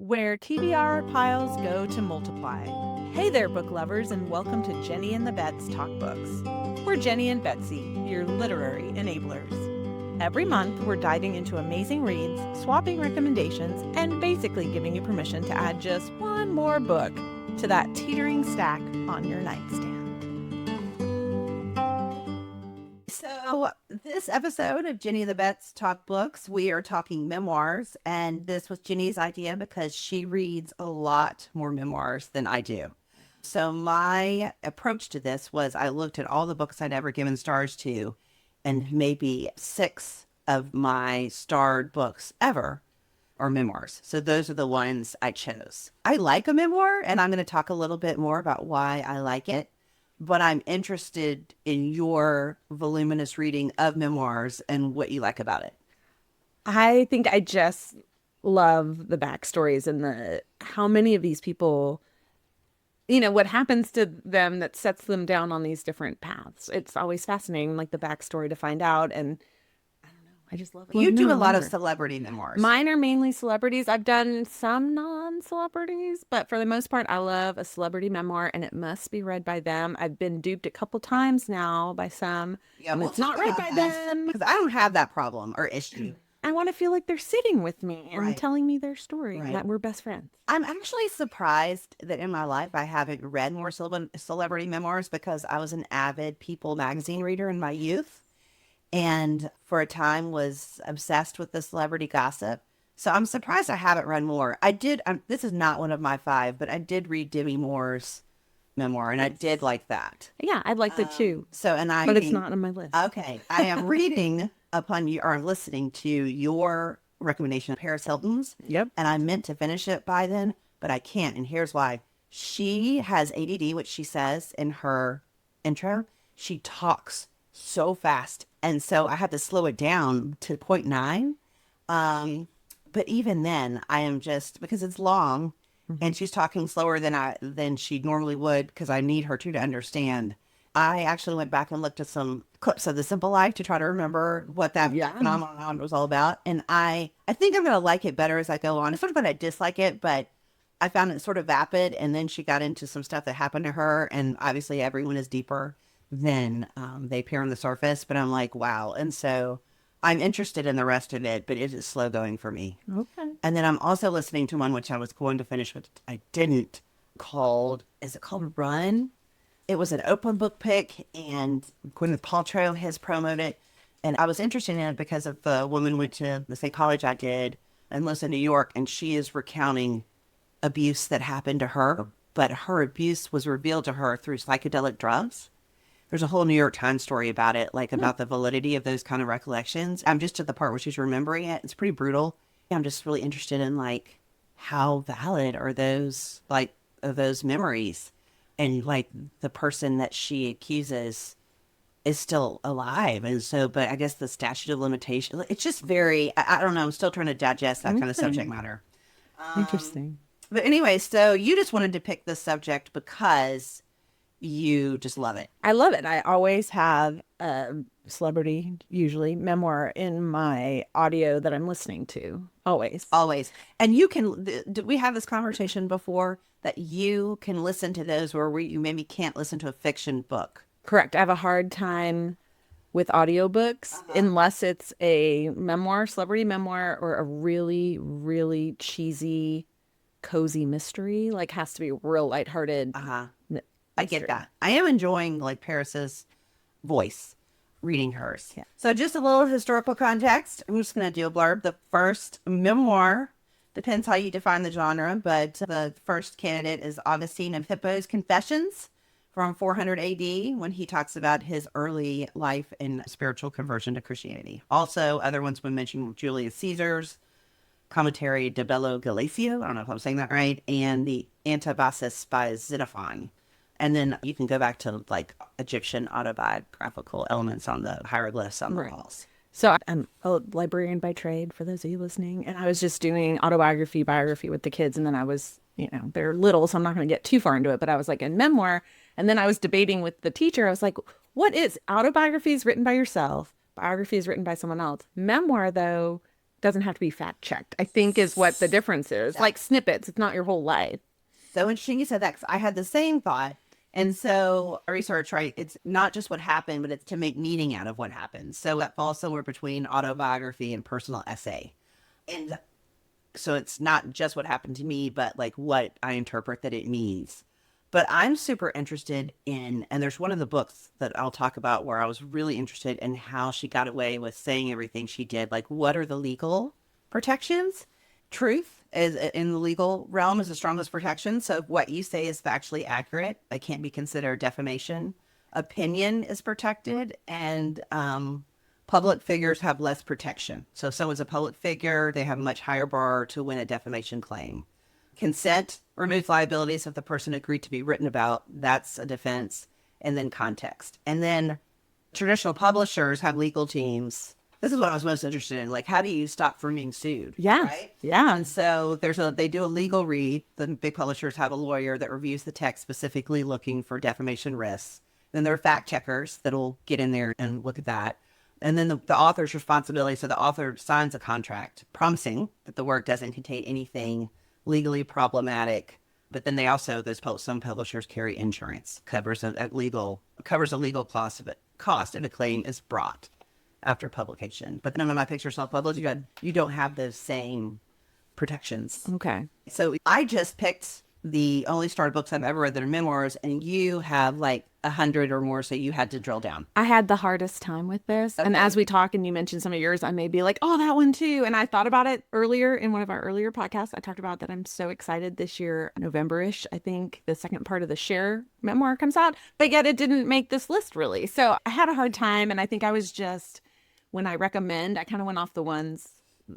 where TBR piles go to multiply. Hey there, book lovers, and welcome to Jeny and the Bets Talk Books. We're Jeny and Betsy, your literary enablers. Every month, we're diving into amazing reads, swapping recommendations, and basically giving you permission to add just one more book to that teetering stack on your nightstand. So this episode of Jeny and the Bets Talk Books, we are talking memoirs, and this was Jenny's idea because she reads a lot more memoirs than I do. So my approach to this was I looked at all the books I'd ever given stars to, and maybe 6 of my starred books ever are memoirs. So those are the ones I chose. I like a memoir, and I'm going to talk a little bit more about why I like it. But I'm interested in your voluminous reading of memoirs and what you like about it. I think I just love the backstories and how many of these people, what happens to them that sets them down on these different paths. It's always fascinating, like the backstory to find out. And I don't know, I just love it. You do a lot of celebrity memoirs. Mine are mainly celebrities. I've done some non-celebrities, but for the most part, I love a celebrity memoir, and it must be read by them. I've been duped a couple times now by some. Yeah, and it's not read by them. Because I don't have that problem or issue. I want to feel like they're sitting with me and Right. telling me their story, Right. that we're best friends. I'm actually surprised that in my life I haven't read more celebrity memoirs because I was an avid People magazine reader in my youth. And for a time was obsessed with the celebrity gossip. So I'm surprised I haven't read more. I did, this is not one of my 5, but I did read Demi Moore's memoir, and I did like that. Yeah, I'd like that too. But it's not on my list. Okay. I am reading upon you, or listening to your recommendation of Paris Hilton's. Yep. And I meant to finish it by then, but I can't. And here's why. She has ADD, which she says in her intro. She talks so fast. And so I had to slow it down to 0.9. But even then, I am just, because it's long, and she's talking slower than she normally would, because I need her to understand. I actually went back and looked at some clips of The Simple Life to try to remember what that phenomenon was all about. And I think I'm going to like it better as I go on. It's sort of that I dislike it, but I found it sort of vapid. And then she got into some stuff that happened to her. And obviously everyone is deeper than they appear on the surface. But I'm like, wow. And so I'm interested in the rest of it, but it is slow going for me. Okay. And then I'm also listening to one which I was going to finish, but I didn't, is it called Run? It was an open book pick, and Gwyneth Paltrow has promoted it. And I was interested in it because of the woman went to the same college I did and lives in New York, and she is recounting abuse that happened to her, but her abuse was revealed to her through psychedelic drugs. There's a whole New York Times story about it, like about the validity of those kind of recollections. I'm just at the part where she's remembering it. It's pretty brutal. I'm just really interested in like how valid are those memories, and like the person that she accuses is still alive. And so, but I guess the statute of limitation, it's just very, I don't know. I'm still trying to digest that kind of subject matter. Interesting. But anyway, so you just wanted to pick this subject because you just love it. I love it. I always have a celebrity, usually memoir, in my audio that I'm listening to. Always. And you can, did we have this conversation before that you can listen to those where you maybe can't listen to a fiction book? Correct. I have a hard time with audiobooks unless it's a memoir, celebrity memoir, or a really, really cheesy, cozy mystery. Like has to be real lighthearted. I get that. I am enjoying like Paris's voice reading hers. Yeah. So just a little historical context. I'm just going to do a blurb. The first memoir, depends how you define the genre, but the first candidate is Augustine of Hippo's Confessions from 400 AD, when he talks about his early life and spiritual conversion to Christianity. Also, other ones we mentioned, Julius Caesar's Commentary de Bello Galacio, I don't know if I'm saying that right, and the Antibasis by Xenophon. And then you can go back to like Egyptian autobiographical elements on the hieroglyphs on the walls. So I'm a librarian by trade, for those of you listening. And I was just doing biography with the kids. And then I was, they're little, so I'm not going to get too far into it. But I was like in memoir. And then I was debating with the teacher. I was like, what is autobiographies written by yourself? Biography is written by someone else. Memoir, though, doesn't have to be fact checked, I think is what the difference is. Like snippets, it's not your whole life. So interesting you said that, 'cause I had the same thought. And so research, right? It's not just what happened, but it's to make meaning out of what happened. So that falls somewhere between autobiography and personal essay. And so it's not just what happened to me, but like what I interpret that it means. But I'm super interested in, and there's one of the books that I'll talk about where I was really interested in how she got away with saying everything she did. Like, what are the legal protections? Truth is in the legal realm is the strongest protection. So what you say is factually accurate. It can't be considered defamation. Opinion is protected, and public figures have less protection. So if someone's a public figure, they have a much higher bar to win a defamation claim. Consent removes liabilities if the person agreed to be written about. That's a defense. And then context. And then traditional publishers have legal teams. This is what I was most interested in. Like, how do you stop from being sued? Yeah. Right? Yeah. And so they do a legal read. The big publishers have a lawyer that reviews the text specifically looking for defamation risks. Then there are fact checkers that'll get in there and look at that. And then the author's responsibility. So the author signs a contract promising that the work doesn't contain anything legally problematic. But then they also, some publishers carry insurance, covers a legal cost if a claim is brought after publication. But none of my pictures self-published. You don't have those same protections. Okay. So I just picked the only Star books I've ever read that are memoirs, and you have like 100 or more, so you had to drill down. I had the hardest time with this. Okay. And as we talk and you mentioned some of yours, I may be like, oh, that one too. And I thought about it earlier in one of our earlier podcasts. I talked about that I'm so excited this year, November-ish, I think the second part of the Cher memoir comes out, but yet it didn't make this list really. So I had a hard time. And I think I was just, when I recommend, I kind of went off the ones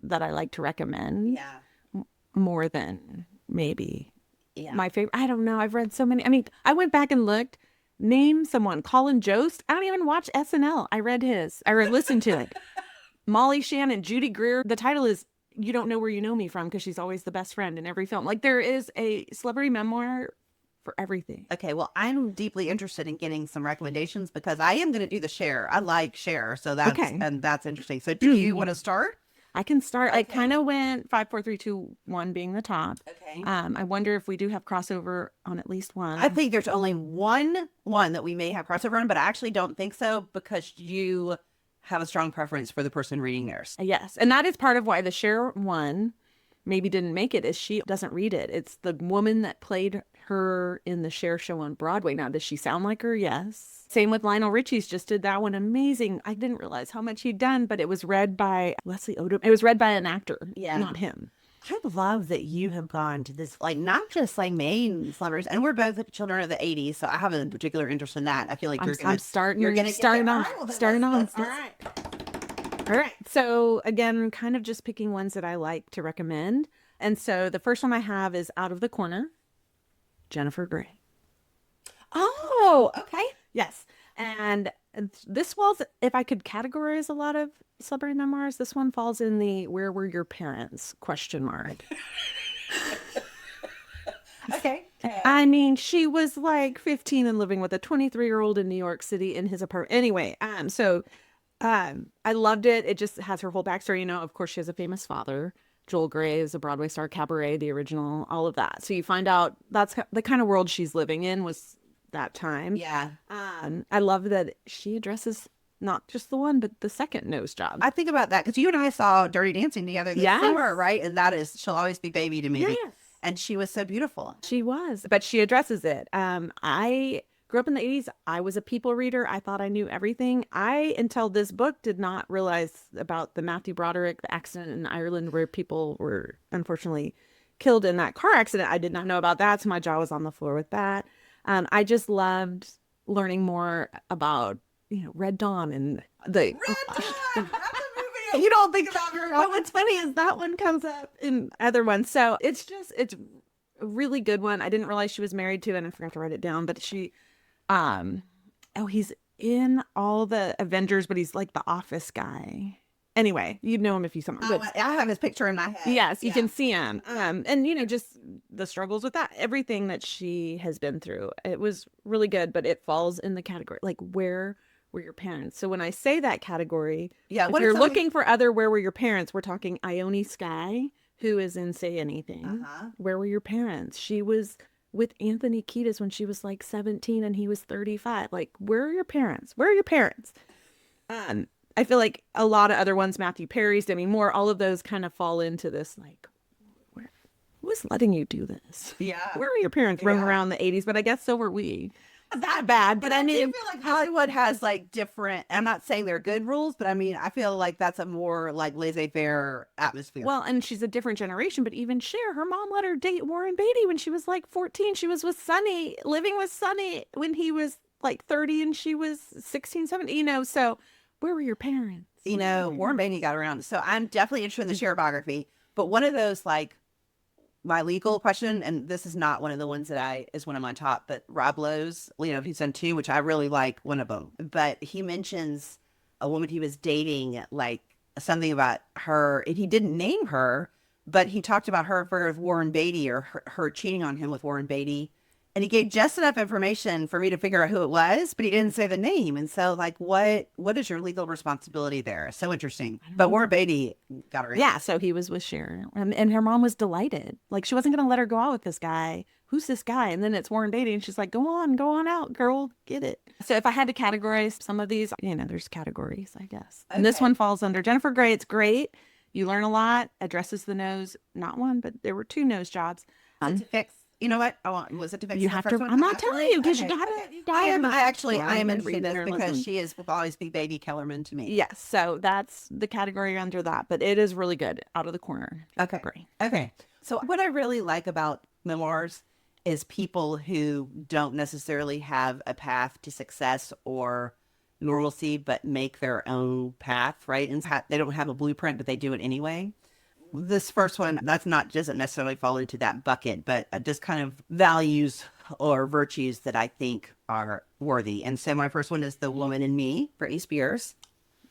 that I like to recommend. Yeah. More than maybe Yeah. my favorite. I don't know. I've read so many. I mean, I went back and looked. Name someone. Colin Jost. I don't even watch SNL. I read his. I listened to it. Molly Shannon, Judy Greer. The title is You Don't Know Where You Know Me From, because she's always the best friend in every film. Like, there is a celebrity memoir for everything. Okay, well, I'm deeply interested in getting some recommendations because I am going to do the Cher. I like Cher, so that's Okay. and that's interesting. So do you want to start? I can start. I Okay. kind of went 5, 4, 3, 2, 1 being the top. Okay. I wonder if we do have crossover on at least one. I think there's only one that we may have crossover on, but I actually don't think so because you have a strong preference for the person reading theirs. Yes. And that is part of why the Cher one maybe didn't make it, is she doesn't read it. It's the woman that played her in the Cher show on Broadway. Now, does she sound like her? Yes. Same with Lionel Richie's, just did that one. Amazing. I didn't realize how much he'd done, but it was read by Leslie Odom. It was read by an actor, not him. I love that you have gone to this, like, not just like main celebrities, and we're both children of the 80s, so I have a particular interest in that. I feel like I'm starting off. All right. So again, kind of just picking ones that I like to recommend. And so the first one I have is Out of the Corner, Jennifer Grey. Oh, okay. Yes. And this falls, if I could categorize a lot of celebrity memoirs, this one falls in the where were your parents ? Okay. I mean, she was like 15 and living with a 23-year-old in New York City in his apartment. Anyway, I loved it. It just has her whole backstory. You know, of course, she has a famous father. Joel Grey is a Broadway star, Cabaret, the original, all of that. So you find out that's the kind of world she's living in was that time. Yeah. I love that she addresses not just the one, but the second nose job. I think about that because you and I saw Dirty Dancing together this Yes. summer, right? And that is, she'll always be baby to me. Yes. And she was so beautiful. She was, but she addresses it. I grew up in the 80s. I was a people reader. I thought I knew everything. Until this book, did not realize about the Matthew Broderick, the accident in Ireland where people were unfortunately killed in that car accident. I did not know about that. So my jaw was on the floor with that. I just loved learning more about, Red Dawn and the... You don't think about her. But what's funny is that one comes up in other ones. So it's a really good one. I didn't realize she was married to, and I forgot to write it down, but he's in all the Avengers, but he's like the office guy. Anyway, you'd know him if you saw him. Oh, I have his picture in my head. Yes, you can see him. And just the struggles with that, everything that she has been through. It was really good, but it falls in the category, like, where were your parents? So when I say that category, Yeah, if what if you're somebody- looking for other where were your parents, we're talking Ione Skye, who is in Say Anything. Uh-huh. Where were your parents? She was with Anthony Kiedis when she was like 17 and he was 35. Like, where are your parents? Where are your parents? I feel like a lot of other ones, Matthew Perry's, Demi Moore, all of those kind of fall into this, like, who was letting you do this? Yeah. Where were your parents roaming around in the 80s? But I guess so were we. It's that bad, but I I mean, feel like Hollywood has like different, I'm not saying they're good rules, but I mean, I feel like that's a more like laissez-faire atmosphere. well, and she's a different generation, but even Cher, her mom let her date Warren Beatty when she was like 14. She was with Sonny, living with Sonny when he was like 30 and she was 16, 17, so where were your parents? Warren Beatty got around. So I'm definitely interested in the Cher biography, but one of those like my legal question, and this is not one of the ones that is one of my top, but Rob Lowe's, he's done two, which I really like one of them. But he mentions a woman he was dating, like something about her, and he didn't name her, but he talked about her affair with Warren Beatty or her cheating on him with Warren Beatty. And he gave just enough information for me to figure out who it was, but he didn't say the name. And so, like, what is your legal responsibility there? So interesting. But Warren Beatty got her in. Yeah, so he was with Cher, and her mom was delighted. Like, she wasn't going to let her go out with this guy. Who's this guy? And then it's Warren Beatty, and she's like, go on out, girl, get it. So if I had to categorize some of these, there's categories, I guess. And this one falls under Jennifer Grey. It's great. You learn a lot. Addresses the nose, not one, but there were 2 nose jobs. To fix. You know what? Was it to fix You the have first to. one? I'm not telling you because you got it. I am reading interested in this because listening. she will always be Baby Kellerman to me. Yes, so that's the category under that, but it is really good. Out of the corner. Okay. Great. Okay. So what I really like about memoirs is people who don't necessarily have a path to success or normalcy, but make their own path, right? And they don't have a blueprint, but they do it anyway. This first one, doesn't necessarily fall into that bucket, but just kind of values or virtues that I think are worthy. And so my first one is The Woman in Me, Britney Spears.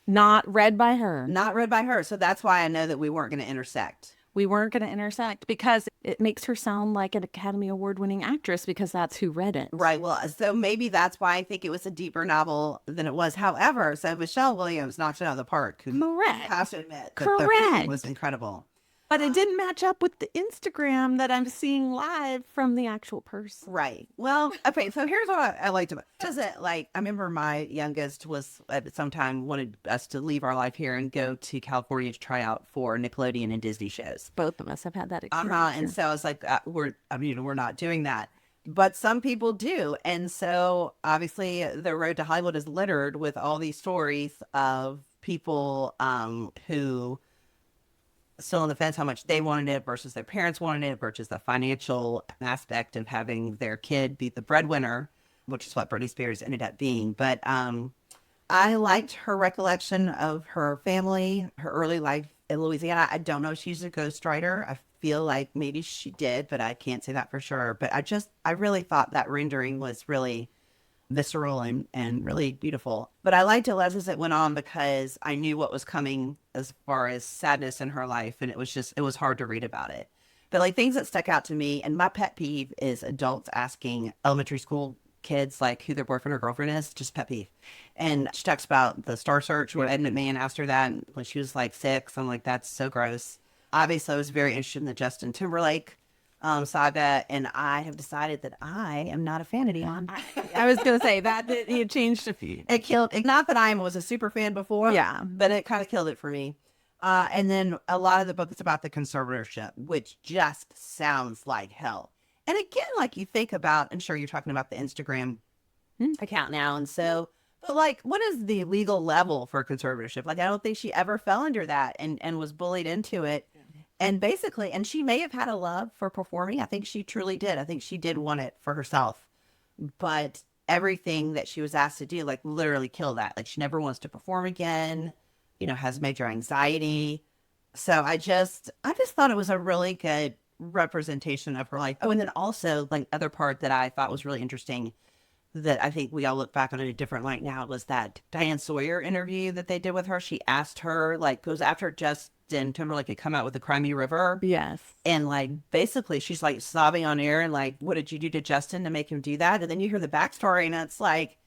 Not read by her. Not read by her. So that's why I know that we weren't going to intersect. We weren't going to intersect because it makes her sound like an Academy Award-winning actress because that's who read it. Right. Well, so maybe that's why I think it was a deeper novel than it was. However, so Michelle Williams knocked it out of the park. Correct. I have to admit that Correct. the was incredible. But it didn't match up with the Instagram that I'm seeing live from the actual person. Right. Well, okay. So here's what I liked about it. Does it like, I remember my youngest was at some time wanted us to leave our life here and go to California to try out for Nickelodeon and Disney shows. Both of us have had that experience. And so I was like, we're not doing that. But some people do. And so obviously the road to Hollywood is littered with all these stories of people who still on the fence how much they wanted it versus their parents wanted it versus the financial aspect of having their kid be the breadwinner, which is what Britney Spears ended up being. But I liked her recollection of her family, her early life in Louisiana. I don't know if she's a ghostwriter. I feel like maybe she did, but I can't say that for sure. But I really thought that rendering was really visceral and really beautiful. But I liked it as it went on because I knew what was coming as far as sadness in her life. And it was hard to read about it. But like things that stuck out to me, and my pet peeve is adults asking elementary school kids like who their boyfriend or girlfriend is, just pet peeve. And she talks about the Star Search where Ed McMahon asked her that when she was like 6. I'm like, that's so gross. Obviously, I was very interested in the Justin Timberlake saga, and I have decided that I am not a fan of Dion. I was going to say that it changed a few. It killed it. Not that I was a super fan before, Yeah. but it kind of killed it for me. And then a lot of the book is about the conservatorship, which just sounds like hell. And again, like you think about, I'm sure you're talking about the Instagram account now, and so, but like, what is the legal level for conservatorship? Like, I don't think she ever fell under that and was bullied into it. And basically, and she may have had a love for performing. I think she truly did. I think she did want it for herself. But everything that she was asked to do, like, literally killed that. Like, she never wants to perform again, has major anxiety. So I just thought it was a really good representation of her life. Oh, and then also, like, other part that I thought was really interesting that I think we all look back on in a different light now was that Diane Sawyer interview that they did with her. She asked her, like, goes after Justin Timberlake had come out with the Crimey River. Yes. And, like, basically she's, like, sobbing on air and, like, what did you do to Justin to make him do that? And then you hear the backstory and it's like,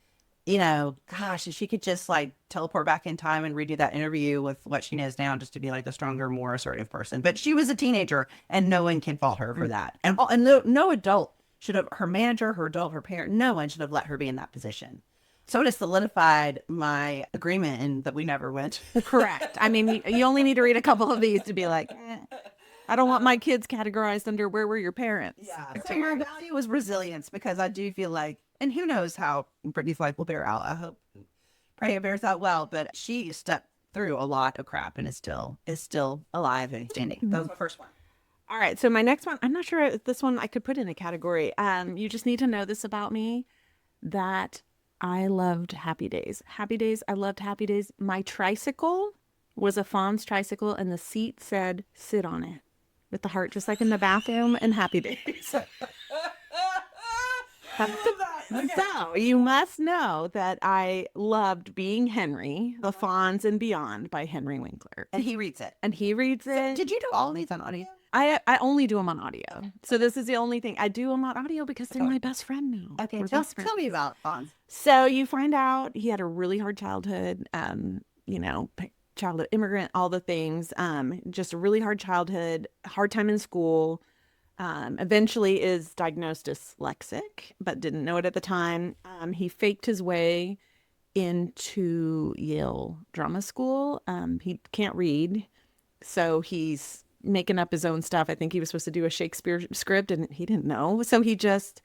you know, gosh, if she could just like teleport back in time and redo that interview with what she knows now, just to be like a stronger, more assertive person. But she was a teenager, and no one can fault her for that. And no adult should have, her manager, her adult, her parent, no one should have let her be in that position. So it has solidified my agreement and that we never went. Correct. I mean, you only need to read a couple of these to be like, I don't want my kids categorized under where were your parents. Yeah. So your value was resilience, because I do feel like, and who knows how Britney's life will bear out. I hope, pray it bears out well, but she stepped through a lot of crap and is still alive and standing. That was my first one. All right. So my next one, I'm not sure if this one I could put in a category. You just need to know this about me, that I loved Happy Days. Happy Days. I loved Happy Days. My tricycle was a Fonz tricycle, and the seat said, sit on it, with the heart, just like in the bathroom in Happy Days. So you must know that I loved Being Henry, The Fonz and Beyond by Henry Winkler. And he reads it. So did you do all of these on audio? I only do them on audio. So this is the only thing. I do them on audio because they're my best friend now. Okay, We're tell best friends. me about Fonz. So you find out he had a really hard childhood, you know, childhood immigrant, all the things, just a really hard childhood, hard time in school, eventually is diagnosed dyslexic, but didn't know it at the time. He faked his way into Yale drama school. He can't read, so he's making up his own stuff. I think he was supposed to do a Shakespeare script and he didn't know. So he just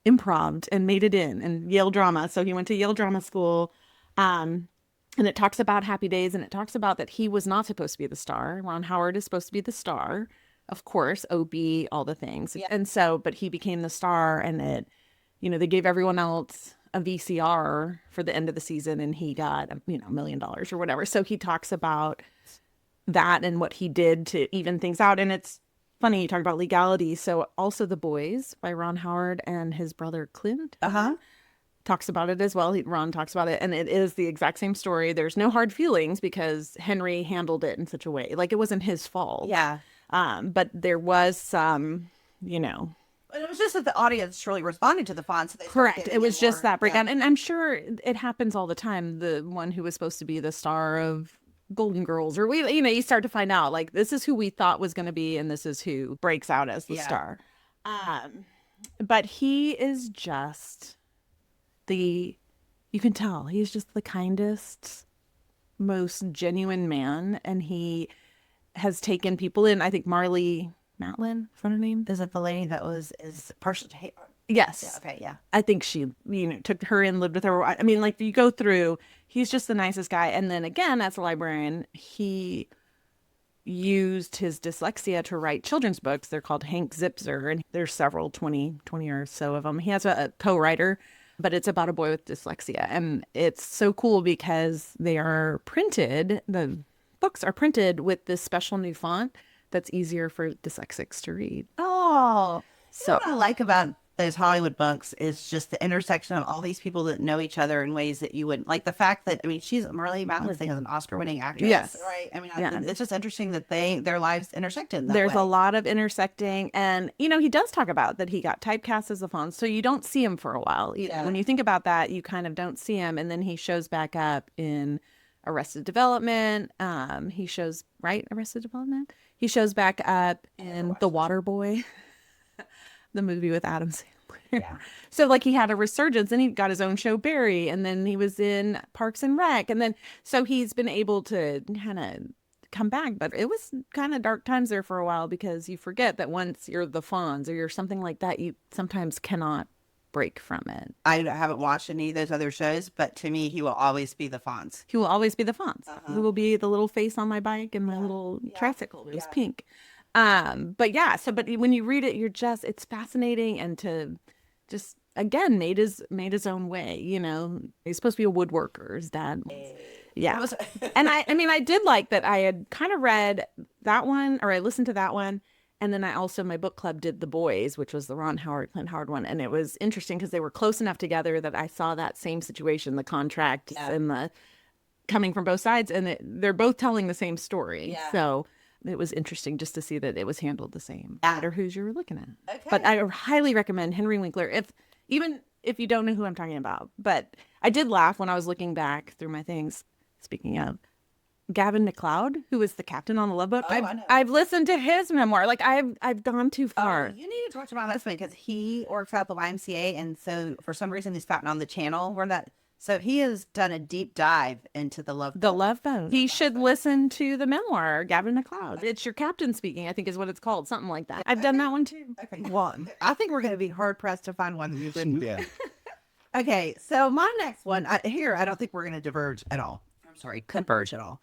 improv'd and made it in Yale drama. So he went to Yale drama school. And it talks about Happy Days, and it talks about that he was not supposed to be the star. Ron Howard is supposed to be the star, of course, OB, all the things. Yeah. And so, but he became the star, and it, you know, they gave everyone else a VCR for the end of the season, and he got, you know, $1 million or whatever. So he talks about that and what he did to even things out. And it's funny, you talk about legality. So also The Boys by Ron Howard and his brother Clint. Talks about it as well. Ron talks about it, and it is the exact same story. There's no hard feelings because Henry handled it in such a way. Like, it wasn't his fault. Yeah. But there was some, you know. But it was just that the audience really responded to the Fonz. So Correct. It was just that breakdown. Yeah. And I'm sure it happens all the time. The one who was supposed to be the star of Golden Girls, or you know, you start to find out, like, this is who we thought was going to be, and this is who breaks out as the star. But he is just... you can tell he's just the kindest, most genuine man, and he has taken people in. I think Marlee Matlin, is that her name? Is it the lady that is partial to hate? Yes. Yeah, okay, yeah. I think she, you know, took her in, lived with her. I mean, like, you go through, he's just the nicest guy. And then again, as a librarian, he used his dyslexia to write children's books. They're called Hank Zipzer, and there's several, 20 or so of them. He has a co-writer, but it's about a boy with dyslexia. And it's so cool because they are printed, the books are printed with this special new font that's easier for dyslexics to read. Oh, so what I like about those Hollywood books is just the intersection of all these people that know each other in ways that you wouldn't, like the fact that, I mean, she's Marlee Matlin, they have an Oscar-winning actress, yes, right? I mean, it's just interesting that their lives intersected. There's a lot of intersecting, and you know, he does talk about that he got typecast as a Fonz, so you don't see him for a while. Yeah. When you think about that, you kind of don't see him, and then he shows back up in Arrested Development. He shows Arrested Development. He shows back up in The Waterboy. The movie with Adam Sandler. Yeah. So like he had a resurgence, and he got his own show, Barry, and then he was in Parks and Rec, and then so he's been able to kind of come back. But it was kind of dark times there for a while because you forget that once you're the Fonz or you're something like that, you sometimes cannot break from it. I haven't watched any of those other shows, but to me, he will always be the Fonz. He will always be the Fonz. He will be the little face on my bike and my little tricycle. It was pink. But when you read it, it's fascinating, and to just, again, made his own way, you know. He's supposed to be a woodworker, his dad was. Yeah. And I did like that I had kind of read that one, or I listened to that one. And then my book club did The Boys, which was the Ron Howard, Clint Howard one. And it was interesting because they were close enough together that I saw that same situation, the contract and the coming from both sides. And they're both telling the same story. Yeah. So it was interesting just to see that it was handled the same, no matter who you were looking at. Okay. But I highly recommend Henry Winkler. If even if you don't know who I'm talking about. But I did laugh when I was looking back through my things. Speaking of Gavin McLeod, who was the captain on the Love Boat. Oh, I know. I've listened to his memoir. Like I've gone too far. You need to talk to my husband because he works at the YMCA, and so for some reason he's gotten on the channel where that. So he has done a deep dive into the Love Boat. He should listen to the memoir, Gavin McLeod. It's your captain speaking, I think is what it's called, something like that. I've done that one too. Okay, well, I think we're going to be hard pressed to find one that you didn't. Yeah. Okay, so my next one I don't think we're going to diverge at all. I'm sorry, converge at all.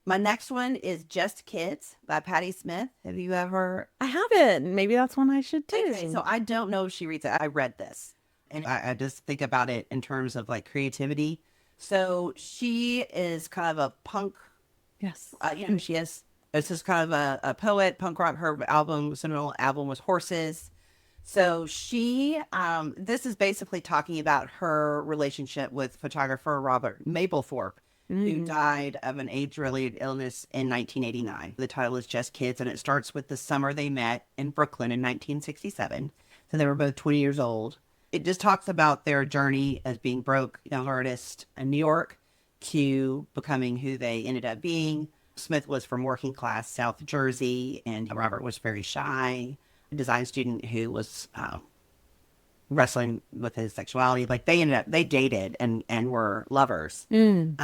My next one is Just Kids by Patti Smith. Have you ever? I haven't. Maybe that's one I should do. Okay, so I don't know if she reads it. I read this, and I just think about it in terms of like creativity. So she is kind of a punk. Yes. She is. This is kind of a poet, punk rock. Her seminal album was Horses. So she, this is basically talking about her relationship with photographer Robert Mapplethorpe, who died of an age-related illness in 1989. The title is Just Kids, and it starts with the summer they met in Brooklyn in 1967. So they were both 20 years old. It just talks about their journey as being broke young artists in New York to becoming who they ended up being. Smith was from working class South Jersey, and Robert was very shy, a design student who was wrestling with his sexuality. Like they dated and were lovers. And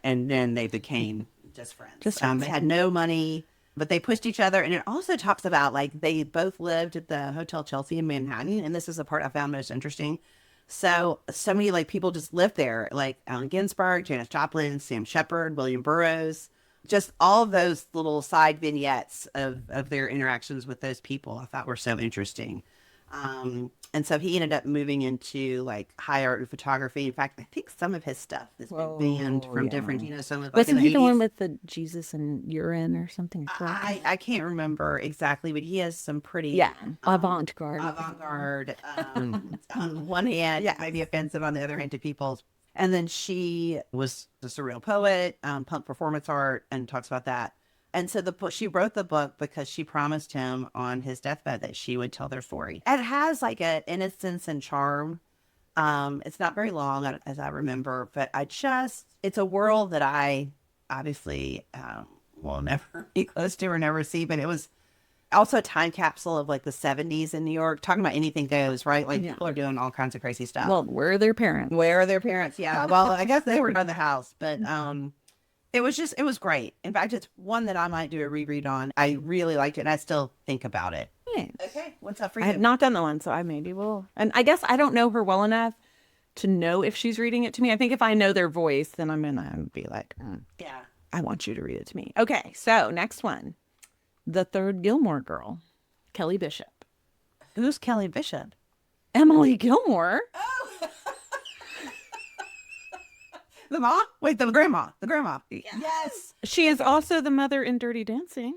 then they became just friends. They had no money, but they pushed each other. And it also talks about like they both lived at the Hotel Chelsea in Manhattan. And this is the part I found most interesting. So many like people just lived there, like Allen Ginsberg, Janis Joplin, Sam Shepard, William Burroughs, just all of those little side vignettes of their interactions with those people I thought were so interesting. And so he ended up moving into like high art and photography. In fact, I think some of his stuff has been banned from different, some of Wasn't like, he the one with the Jesus and urine or something? I can't remember exactly, but he has some pretty avant-garde. On one hand, maybe offensive on the other hand to people. And then she was a surreal poet, punk performance art, and talks about that. And so she wrote the book because she promised him on his deathbed that she would tell their story. It has like an innocence and charm. It's not very long, as I remember, but it's a world that I obviously will never be close to or never see. But it was also a time capsule of like the 70s in New York. Talking about anything goes, right? Like people are doing all kinds of crazy stuff. Well, where are their parents? Yeah. Well, I guess they were in the house, but it was great. In fact, it's one that I might do a reread on. I really liked it, and I still think about it. Nice. Okay, what's up for you? I have not done the one, so I maybe will. And I guess I don't know her well enough to know if she's reading it to me. I think if I know their voice, then I'm going to be like, yeah, I want you to read it to me. Okay, so next one. The Third Gilmore Girl, Kelly Bishop. Who's Kelly Bishop? Emily Gilmore. The mom? Wait, the grandma. The grandma. Yes. She is also the mother in Dirty Dancing.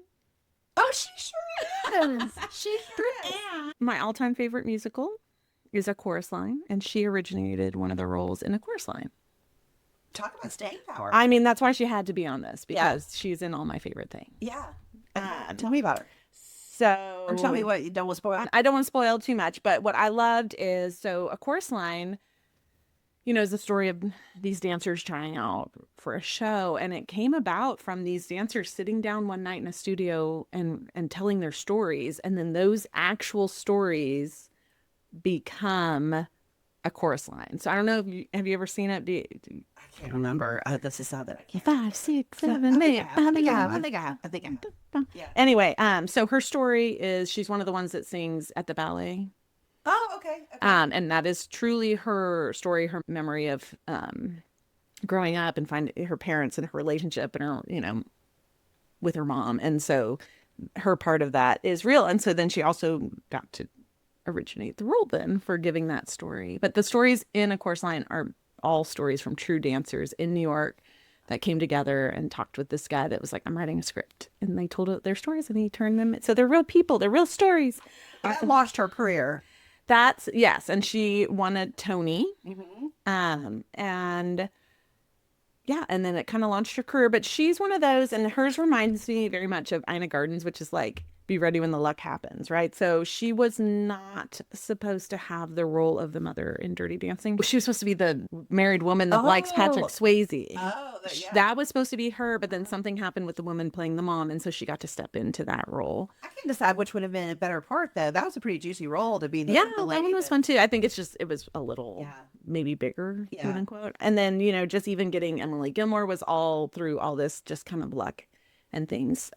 Oh, she sure is. She sure is. My all-time favorite musical is A Chorus Line, and she originated one of the roles in A Chorus Line. Talk about staying power. I mean, that's why she had to be on this, because she's in all my favorite things. Yeah. Tell me about her. So, or tell me what you don't want to spoil. I don't want to spoil too much, but what I loved is, so A Chorus Line, is the story of these dancers trying out for a show. And it came about from these dancers sitting down one night in a studio and telling their stories. And then those actual stories become A Chorus Line. So I don't know if have you ever seen it? I can't remember. This is how that I can't. 5, 6, 7, 8. I think I have. Yeah. Anyway, so her story is she's one of the ones that sings at the ballet. Oh, okay. And that is truly her story, her memory of growing up and finding her parents and her relationship and her, with her mom. And so her part of that is real. And so then she also got to originate the role then for giving that story. But the stories in A Chorus Line are all stories from true dancers in New York that came together and talked with this guy that was like, I'm writing a script. And they told their stories and he turned them. So they're real people. They're real stories. I lost her career. Yes. And she won a Tony. Mm-hmm. And then it kind of launched her career. But she's one of those, and hers reminds me very much of Ina Garten's, which is like be ready when the luck happens, right? So she was not supposed to have the role of the mother in Dirty Dancing. She was supposed to be the married woman that likes Patrick Swayze. That was supposed to be her, but then something happened with the woman playing the mom, and so she got to step into that role. I can decide which would have been a better part, though. That was a pretty juicy role to be the Yeah, the that one was fun too. I think it was a little maybe bigger, quote unquote. And then, just even getting Emily Gilmore was all through all this just kind of luck and things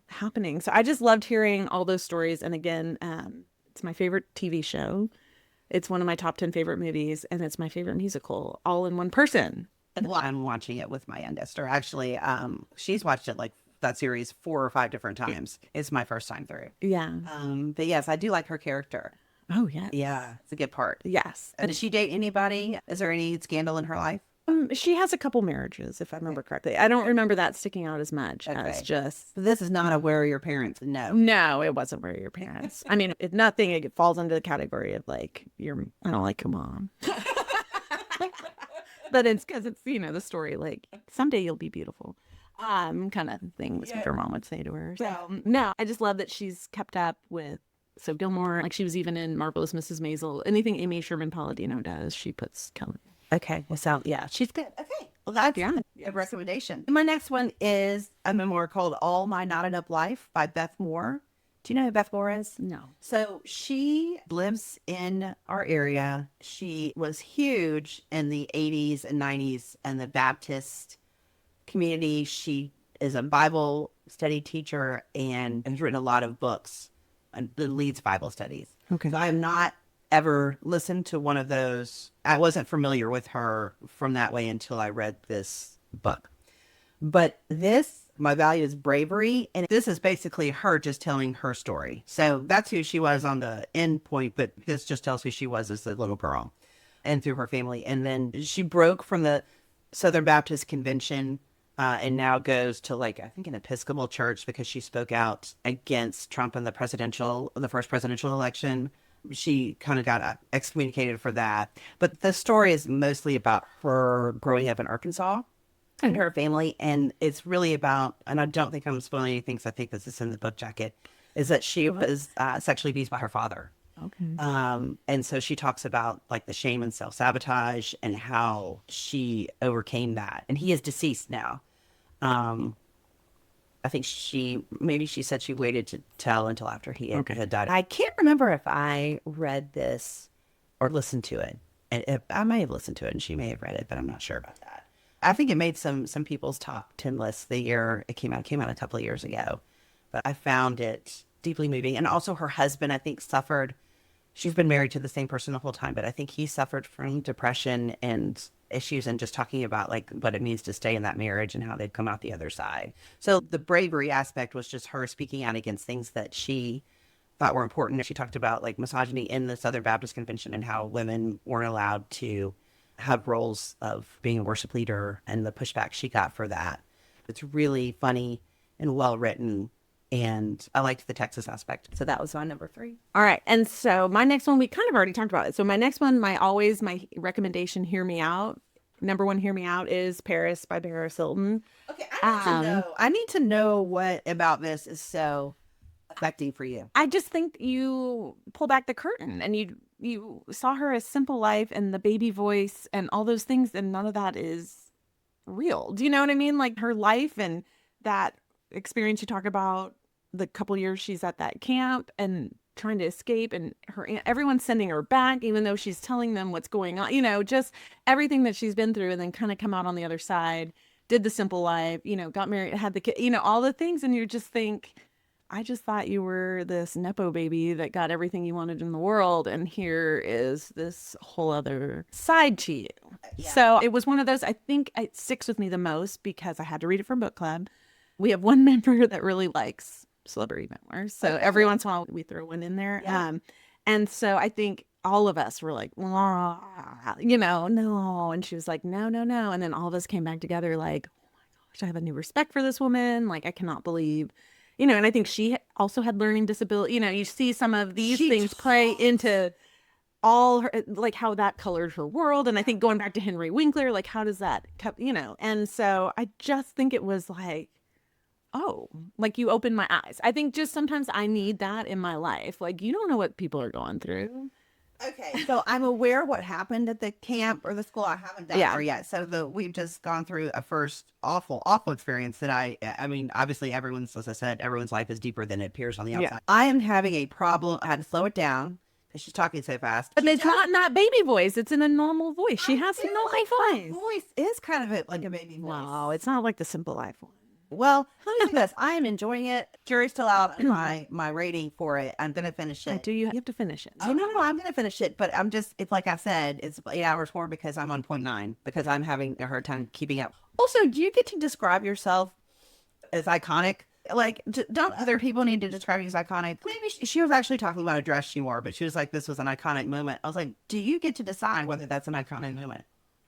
happening. So I just loved hearing all those stories. And again, it's my favorite TV show. It's one of my top 10 favorite movies, and it's my favorite musical, all in one person. Well, I'm watching it with my youngest. Or actually, she's watched it like that series 4 or 5 different times. It's my first time through. Yeah. But yes, I do like her character. Oh, yeah. Yeah, it's a good part. Yes. Does she date anybody? Is there any scandal in her life? She has a couple marriages, if I remember correctly. I don't remember that sticking out as much as just... This is not a Where Are Your Parents? No. No, it wasn't Where Are Your Parents. I mean, if nothing, it falls into the category of like, I don't like your mom. But it's because it's, the story, like, someday you'll be beautiful. Kind of thing was what her mom would say to her. So, no, I just love that she's kept up with... So Gilmore, like she was even in Marvelous Mrs. Maisel. Anything Amy Sherman Palladino does, she puts Kelly. Okay. Well, she's good. Okay. Well, that's a recommendation. My next one is a memoir called All My Knotted Up Life by Beth Moore. Do you know who Beth Moore is? No. So she lives in our area. She was huge in the 80s and 90s and the Baptist community. She is a Bible study teacher and has written a lot of books and leads Bible studies. Okay. So I have not ever listened to one of those. I wasn't familiar with her from that way until I read this book. But my value is bravery. And this is basically her just telling her story. So that's who she was on the end point. But this just tells who she was as a little girl and through her family. And then she broke from the Southern Baptist Convention and now goes to I think an Episcopal church because she spoke out against Trump in the first presidential election. She kind of got excommunicated for that. But the story is mostly about her growing up in Arkansas and her family. And it's really about, and I don't think I'm spoiling anything because I think this is in the book jacket, is that she was sexually abused by her father. Okay. And so she talks about the shame and self-sabotage and how she overcame that. And he is deceased now. I think she said she waited to tell until after he had died. I can't remember if I read this or listened to it. And I may have listened to it and she may have read it, but I'm not sure about that. I think it made some people's top 10 lists the year it came out. It came out a couple of years ago. But I found it deeply moving. And also her husband, I think, suffered. She's been married to the same person the whole time, but I think he suffered from depression and issues and just talking about what it means to stay in that marriage and how they'd come out the other side. So the bravery aspect was just her speaking out against things that she thought were important. She talked about misogyny in the Southern Baptist Convention and how women weren't allowed to have roles of being a worship leader and the pushback she got for that. It's really funny and well written. And I liked the Texas aspect. So that was my number 3. All right. And so my next one, we kind of already talked about it. So my next one, my recommendation, Hear Me Out. Number 1, Hear Me Out is Paris by Paris Hilton. Okay. I need to know what about this is so affecting for you. I just think you pull back the curtain and you saw her as Simple Life and the baby voice and all those things. And none of that is real. Do you know what I mean? Her life and that experience you talk about, the couple years she's at that camp and trying to escape and everyone's sending her back, even though she's telling them what's going on, just everything that she's been through and then kind of come out on the other side, did the simple life, got married, had the kid, all the things. And you just think, I just thought you were this Nepo baby that got everything you wanted in the world. And here is this whole other side to you. Yeah. So it was one of those, I think it sticks with me the most because I had to read it for book club. We have one member that really likes celebrity memoirs. So every once in a while we throw one in there. Yeah. And so I think all of us were like, no. And she was like, no. And then all of us came back together like, oh my gosh, I have a new respect for this woman. I cannot believe, and I think she also had learning disability. You see some of these things play into all her, how that colored her world. And I think going back to Henry Winkler, how does that, and so I just think it was oh, like you opened my eyes. I think just sometimes I need that in my life. Like, you don't know what people are going through. Okay, so I'm aware what happened at the camp or the school. I haven't done Yeah. there yet. So we've just gone through a first awful experience that I mean, obviously everyone's, as I said, everyone's life is deeper than it appears on the outside. Yeah. I am having a problem. I had to slow it down because she's talking so fast. But it's not in that baby voice. It's in a normal voice. She has feel no like voice. my voice is kind of like a baby voice. Wow, it's not like the Simple Life one. Well, let me do this. I am enjoying it. Jury's still out on my rating for it. I'm gonna finish it. You have to finish it. Oh, no, I'm going to finish it, but it's like I said, it's 8 hours more because I'm on 0.9 because I'm having a hard time keeping up. Also, do you get to describe yourself as iconic? Like, don't other people need to describe you as iconic? Maybe she was actually talking about a dress she wore, but she was like, this was an iconic moment. I was like, do you get to decide whether that's an iconic moment?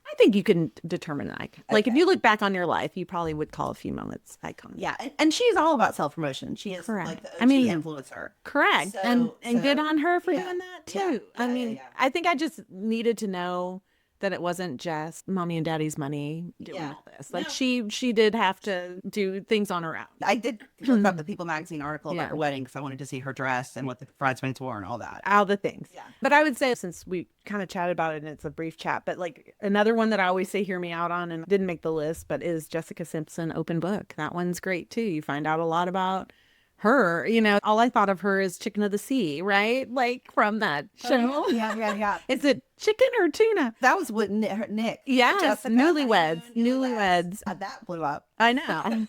I think you can determine an icon. Like, if you look back on your life, you probably would call a few moments iconic. Yeah, and she's all about self-promotion. She is Correct. like the OG I mean, influencer. Correct. So- and good so- on her for yeah, doing that too. yeah, I yeah, mean, yeah, yeah. I think I just needed to know that it wasn't just mommy and daddy's money doing Yeah. all this. Like No. she did have to do things on her own. I did look up the People magazine article about Yeah. her wedding because I wanted to see her dress and what the bridesmaids wore and all that. All the things. Yeah. But I would say, since we kind of chatted about it and it's a brief chat, but like another one that I always say hear me out on and didn't make the list, but is Jessica Simpson Open Book. That one's great too. You find out a lot about her. You know, all I thought of her is Chicken of the Sea, right? Like from that show. Yeah. Is it chicken or tuna? That was with Nick. Yes, Jessica, newlyweds. Newlyweds. That blew up. I know.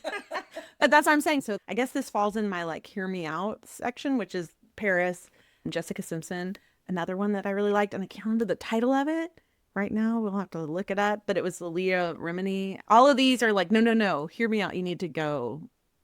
But that's what I'm saying. So I guess this falls in my like hear me out section, which is Paris and Jessica Simpson. Another one that I really liked, and I can't remember the title of it right now. We'll have to look it up. But it was the Leah Remini. All of these are like, no, hear me out. You need to go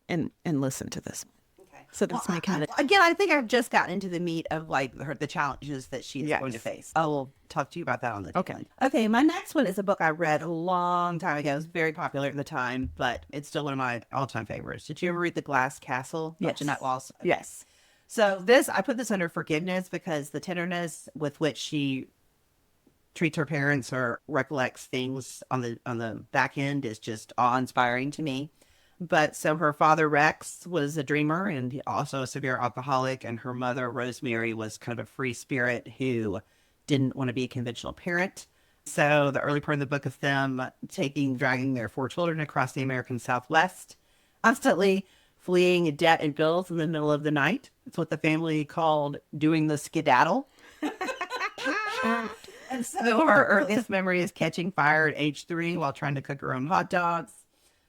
and listen to this. Okay. So that's my kind of. Again, I think I've just gotten into the meat of like the challenges that she's Yes. going to face. I will talk to you about that on the Okay. tail end. Okay, my next one is a book I read a long time ago. It was very popular at the time, but it's still one of my all-time favorites. Did you ever read The Glass Castle? by Yes. Jeannette Walls? Okay. Yes. So I put this under forgiveness because the tenderness with which she treats her parents or recollects things on the back end is just awe-inspiring to me. But so her father Rex was a dreamer and also a severe alcoholic, and her mother Rosemary was kind of a free spirit who didn't want to be a conventional parent. So the early part of the book is them dragging their 4 children across the American Southwest, constantly fleeing debt and bills in the middle of the night. It's what the family called doing the skedaddle. And so her earliest memory is catching fire at age 3 while trying to cook her own hot dogs.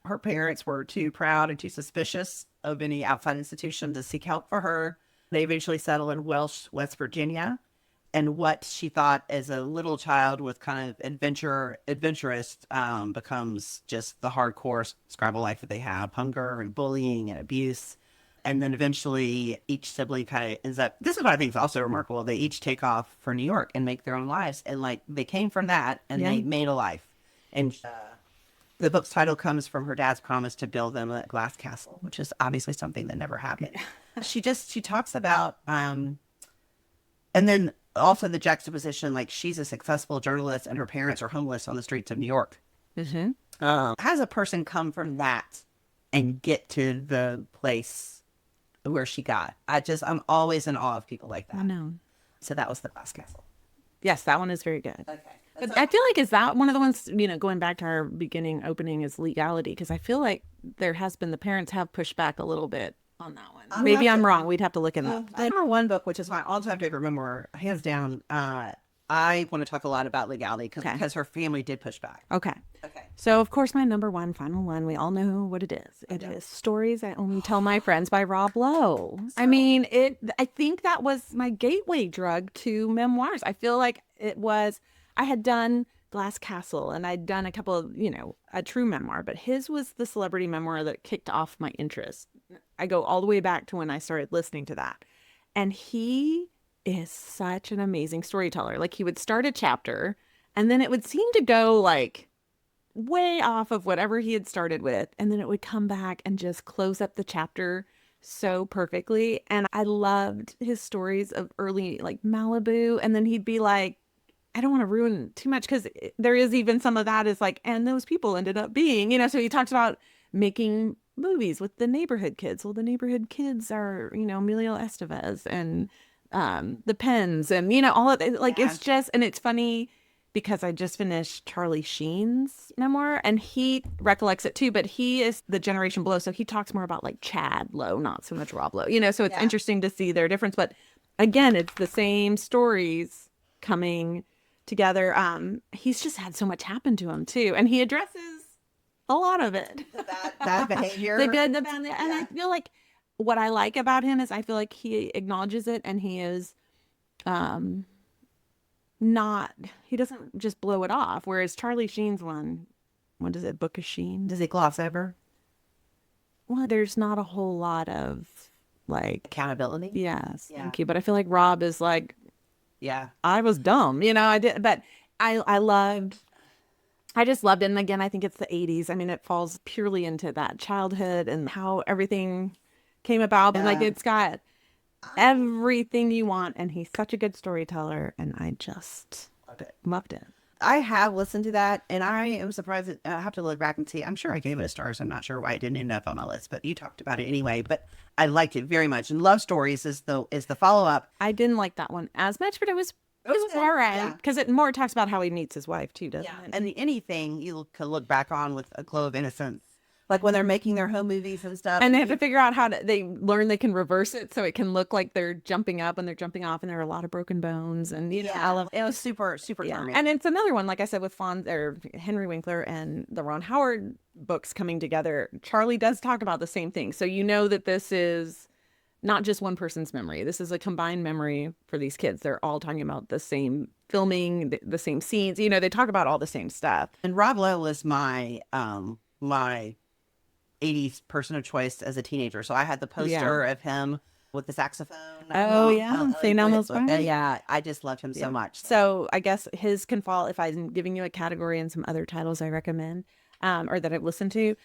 Her parents were too proud and too suspicious of any outside institution to seek help for her. They eventually settle in Welsh, West Virginia. And what she thought as a little child was kind of adventurous becomes just the hardcore Scrabble life that they have, hunger and bullying and abuse. And then eventually each sibling kind of ends up, this is what I think is also remarkable. They each take off for New York and make their own lives. And like they came from that and they made a life. And the book's title comes from her dad's promise to build them a glass castle, which is obviously something that never happened. She talks about, and then also the juxtaposition, like she's a successful journalist and her parents are homeless on the streets of New York. Mm-hmm. How does a person come from that and get to the place where she got? I'm always in awe of people like that. I know. So that was the glass castle. Yes, that one is very good. Okay. But I feel like, is that one of the ones, going back to our opening is legality? Because I feel like the parents have pushed back a little bit on that one. Maybe I'm wrong. We'd have to look in that. The number one book, which is my all-time favorite memoir, hands down, I want to talk a lot about legality because her family did push back. Okay. Okay. So, of course, my number one, final one, we all know what it is. It is Stories I Only Tell My Friends by Rob Lowe. I mean, I think that was my gateway drug to memoirs. I feel like I had done Glass Castle and I'd done a couple of, a true memoir, but his was the celebrity memoir that kicked off my interest. I go all the way back to when I started listening to that. And he is such an amazing storyteller. Like, he would start a chapter and then it would seem to go like way off of whatever he had started with. And then it would come back and just close up the chapter so perfectly. And I loved his stories of early like Malibu. And then he'd be like, I don't want to ruin too much because there is even some of that is like, and those people ended up being, so he talks about making movies with the neighborhood kids. Well, the neighborhood kids are, Emilio Estevez and the Pens and, all of it. Like, it's just, and it's funny because I just finished Charlie Sheen's memoir and he recollects it too, but he is the generation below. So he talks more about like Chad Lowe, not so much Rob Lowe, so it's interesting to see their difference. But again, it's the same stories coming together. He's just had so much happen to him too. And he addresses a lot of it. Bad behavior. The good, the bad. And I feel like what I like about him is I feel like he acknowledges it and he is, he doesn't just blow it off. Whereas Charlie Sheen's one, what is it, Book of Sheen? Does he gloss over? Well, there's not a whole lot of like accountability. Yes, Yeah. thank you. But I feel like Rob is like, Yeah. I was dumb, I did, but I just loved it. And again, I think it's the 80s. I mean, it falls purely into that childhood and how everything came about. And like, it's got everything you want. And he's such a good storyteller. And I just loved it. I have listened to that, and I am surprised that I have to look back and see. I'm sure I gave it a star, so I'm not sure why it didn't end up on my list. But you talked about it anyway. But I liked it very much. And Love Stories is the follow up. I didn't like that one as much, but it was all right because it more talks about how he meets his wife too, doesn't it? And anything you can look back on with a glow of innocence, like when they're making their home movies and stuff, and they have to figure out how to. They learn they can reverse it so it can look like they're jumping up and they're jumping off, and there are a lot of broken bones. And I love it. Was super charming. And it's another one, like I said, with Fonz or Henry Winkler and the Ron Howard books coming together. Charlie does talk about the same thing, so that this is not just one person's memory. This is a combined memory for these kids. They're all talking about the same filming, the same scenes. They talk about all the same stuff. And Rob Lowe was my 80s person of choice as a teenager. So I had the poster of him with the saxophone. Oh, yeah. St. Elmo's Fire. Yeah, I just loved him so much. So I guess his can fall, if I'm giving you a category and some other titles I recommend or that I've listened to,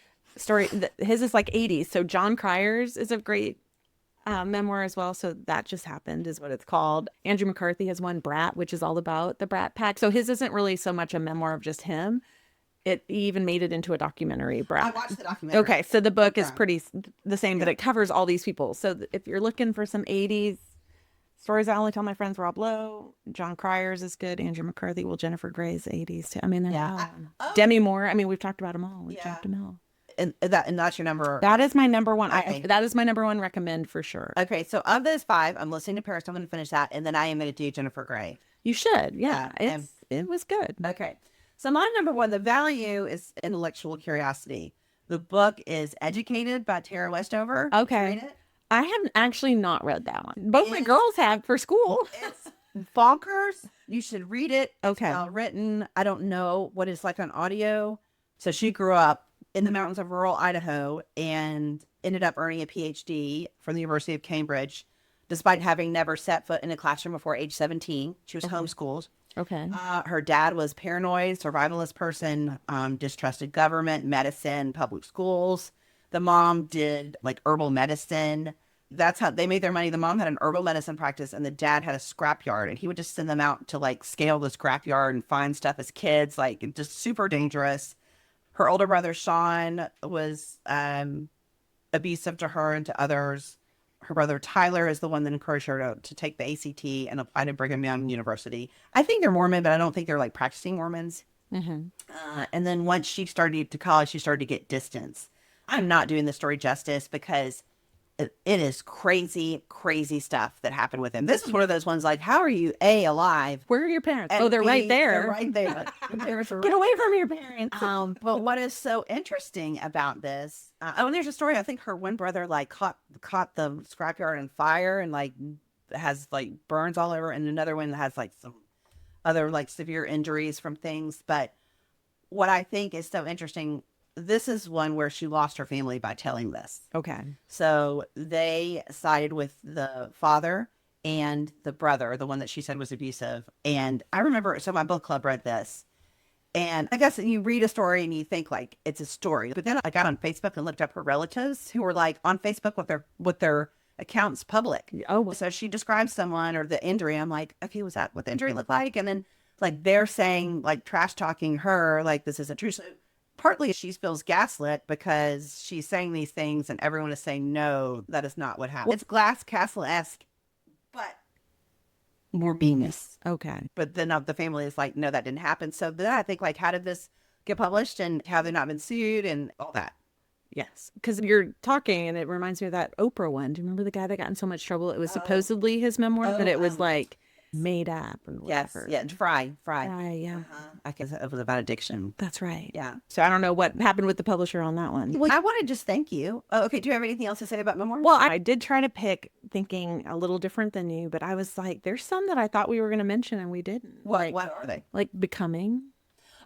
his is like 80s. So John Cryer's is a great memoir as well. So That Just Happened is what it's called. Andrew McCarthy has one, Brat, which is all about the Brat Pack. So his isn't really so much a memoir of just him. It even made it into a documentary, Brat. I watched the documentary. Okay, so the book is pretty the same, but it covers all these people. So if you're looking for some 80s stories, I only tell my friends Rob Lowe, John Cryer's is good, Andrew McCarthy, Jennifer Grey's 80s too. I mean, Demi Moore. I mean, we've talked about them all. We've talked them all. And that's your number. That is my number one. Okay. That is my number one recommend for sure. Okay, so of those 5, I'm listening to Paris. I'm going to finish that, and then I am going to do Jennifer Grey. You should, it was good. Okay, so my number 1, the value is intellectual curiosity. The book is Educated by Tara Westover. Okay, Read it? I have actually not read that one. Both my girls have for school. It's bonkers. You should read it. Okay, Well written. I don't know what it's like on audio. So she grew up in the mountains of rural Idaho and ended up earning a PhD from the University of Cambridge, despite having never set foot in a classroom before age 17. She was homeschooled. Okay. Her dad was paranoid, survivalist person, distrusted government, medicine, public schools. The mom did like herbal medicine. That's how they made their money. The mom had an herbal medicine practice and the dad had a scrapyard, and he would just send them out to like scale the scrapyard and find stuff as kids, like just super dangerous. Her older brother, Sean, was abusive to her and to others. Her brother, Tyler, is the one that encouraged her to take the ACT and apply to Brigham Young University. I think they're Mormon, but I don't think they're like practicing Mormons. And then once she started to college, she started to get distance. I'm not doing the story justice because it is crazy, crazy stuff that happened with him. This is one of those ones like, how are you, A, alive? Where are your parents? Oh, they're right there. They're right there. Your parents are Get away from your parents. But what is so interesting about this? And there's a story. I think her one brother like caught the scrapyard on fire and like has like burns all over, and another one that has like some other like severe injuries from things. But what I think is so interesting, this is one where she lost her family by telling this. Okay. So they sided with the father and the brother, the one that she said was abusive. And I remember, so my book club read this. And I guess you read a story and you think like it's a story. But then I got on Facebook and looked up her relatives who were like on Facebook with their accounts public. Oh. So she describes someone or the injury. I'm like, okay, was that what the injury looked like? And then like they're saying like trash talking her, like this isn't true. So partly she feels gaslit because she's saying these things and everyone is saying, no, that is not what happened. It's Glass Castle-esque, but more Venus. Okay. But then the family is like, no, that didn't happen. So then I think, like, how did this get published and have they not been sued and all that? Yes. Because you're talking and it reminds me of that Oprah one. Do you remember the guy that got in so much trouble? It was supposedly his memoir, but it was like made up and whatever. Yes. Yeah. Fry. Right, yeah. I guess it was about addiction. That's right. Yeah. So I don't know what happened with the publisher on that one. Well, I want to just thank you. Oh, okay. Do you have anything else to say about Memoirs? Well, I did try to pick thinking a little different than you, but I was like, there's some that I thought we were going to mention and we didn't. What are they? Like Becoming.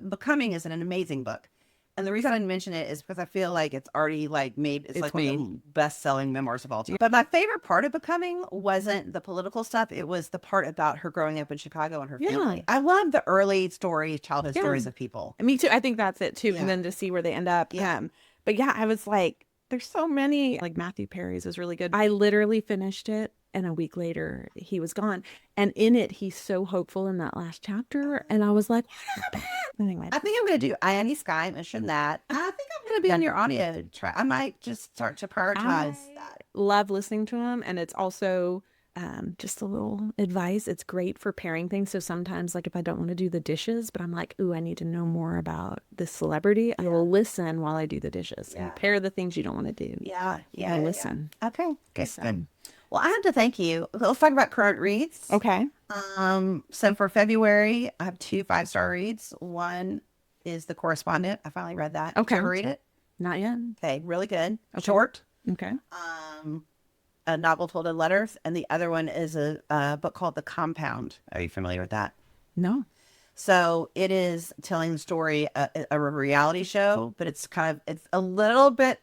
Becoming is an amazing book. And the reason I didn't mention it is because I feel like it's already like made, it's like one of the best-selling memoirs of all time. But my favorite part of Becoming wasn't the political stuff. It was the part about her growing up in Chicago and her family. I love the early stories, childhood stories of people. Me too. I think that's it too. And then to see where they end up. But yeah, I was like, there's so many. Like Matthew Perry's was really good. I literally finished it. And a week later, he was gone. And in it, he's so hopeful in that last chapter. And I was like, what happened? Anyway. I think I'm going to do Ione Skye, mention that. I think I'm going to be on your audio track. I might just start to prioritize that. Love listening to him. And it's also just a little advice. It's great for pairing things. So sometimes, like if I don't want to do the dishes, but I'm like, ooh, I need to know more about this celebrity, I will listen while I do the dishes. And pair the things you don't want to do. Yeah. Listen. Okay. Good. Well, I have to thank you. Let's talk about current reads. Okay. So for February, I have 2 5-star reads. One is The Correspondent. I finally read that. Okay. Did you ever read it? Not yet. Okay, really good. Okay. Short. Okay. A novel told in letters, and the other one is a book called The Compound. Are you familiar with that? No. So it is telling the story, a reality show, but it's a little bit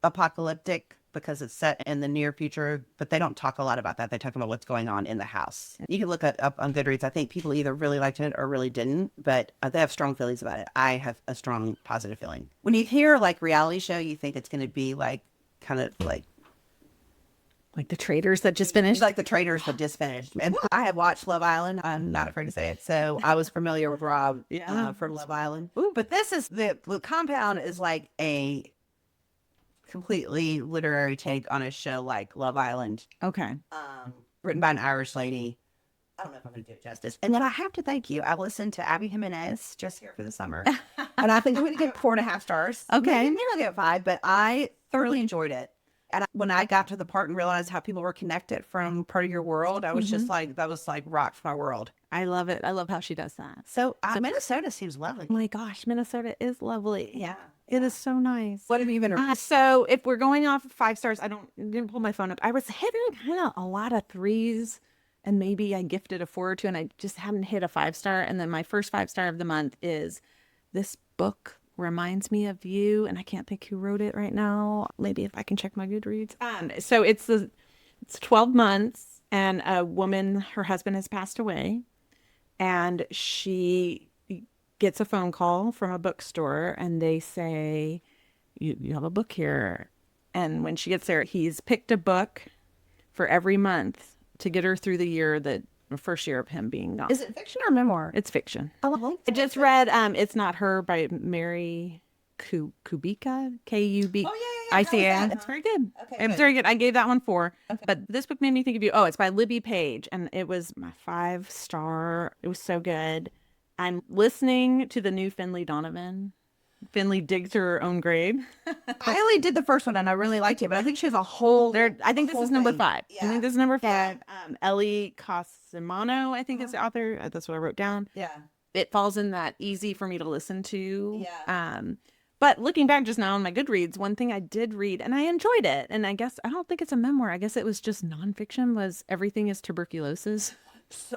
apocalyptic because it's set in the near future, but they don't talk a lot about that. They talk about what's going on in the house. You can look it up on Goodreads. I think people either really liked it or really didn't, but they have strong feelings about it. I have a strong positive feeling. When you hear like reality show, you think it's going to be like kind of like the Traitors that just finished? Like the Traitors that just finished. And I have watched Love Island. I'm not afraid to say it. So I was familiar with Rob from Love Island. Ooh. But this is, the Compound is like a completely literary take on a show like Love Island. Okay. Written by an Irish lady. I don't know if I'm going to do it justice. And then I have to thank you. I listened to Abby Jimenez just here for the summer. And I think I'm going to give it 4.5 stars. Okay. Maybe I'll give it 5, but I thoroughly enjoyed it. And when I got to the part and realized how people were connected from part of your world, I was just like, that was like rocked my world. I love it. I love how she does that. So Minnesota seems lovely. Oh my gosh, Minnesota is lovely. Yeah. It is so nice. What have you been? So if we're going off of 5 stars, didn't pull my phone up. I was hitting kind of a lot of 3s, and maybe I gifted a 4 or 2, and I just hadn't hit a 5-star. And then my first 5-star of the month is this book reminds me of you, and I can't think who wrote it right now. Maybe if I can check my Goodreads. So it's 12 months, and a woman, her husband has passed away, and she gets a phone call from a bookstore, and they say, you have a book here. And when she gets there, he's picked a book for every month to get her through the first year of him being gone. Is it fiction or memoir? It's fiction. Oh, I just read It's Not Her by Mary Kubica, K-U-B. Oh, I see it. It's very good. Okay, It's good. very good. I gave that one 4. Okay. But this book made me think of you. Oh, it's by Libby Page, and it was my 5-star. It was so good. I'm listening to the new Finley Donovan. Finley digs her own grave. I only did the first one and I really liked it, but I think she has a whole. I think this is number 5. Yeah. I think this is number 5. Ellie Cosimano, I think is the author. That's what I wrote down. Yeah. It falls in that easy for me to listen to. Yeah. But looking back just now on my Goodreads, one thing I did read and I enjoyed it, and I guess I don't think it's a memoir. I guess it was just nonfiction. Was Everything Is Tuberculosis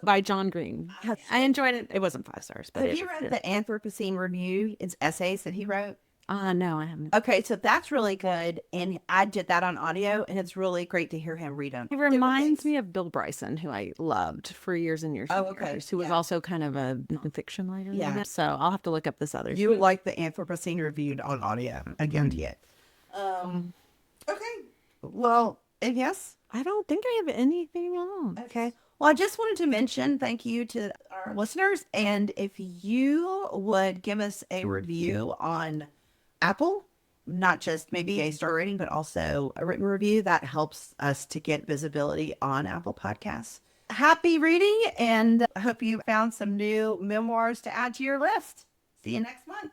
by John Green. I enjoyed it. It wasn't 5 stars, but Have you read the Anthropocene Review? It's essays that he wrote. No, I haven't. Okay, so that's really good, and I did that on audio, and it's really great to hear him read them. It reminds me of Bill Bryson, who I loved for years and years. Oh, and okay. years, who was also kind of a nonfiction writer. Yeah. So I'll have to look up this other. You would like the Anthropocene Reviewed on audio. I guarantee it. Okay. Well, yes. I don't think I have anything else. Okay. Well, I just wanted to mention thank you to our listeners. And if you would give us a review on Apple, not just maybe a star rating, but also a written review. That helps us to get visibility on Apple Podcasts. Happy reading, and I hope you found some new memoirs to add to your list. See you next month.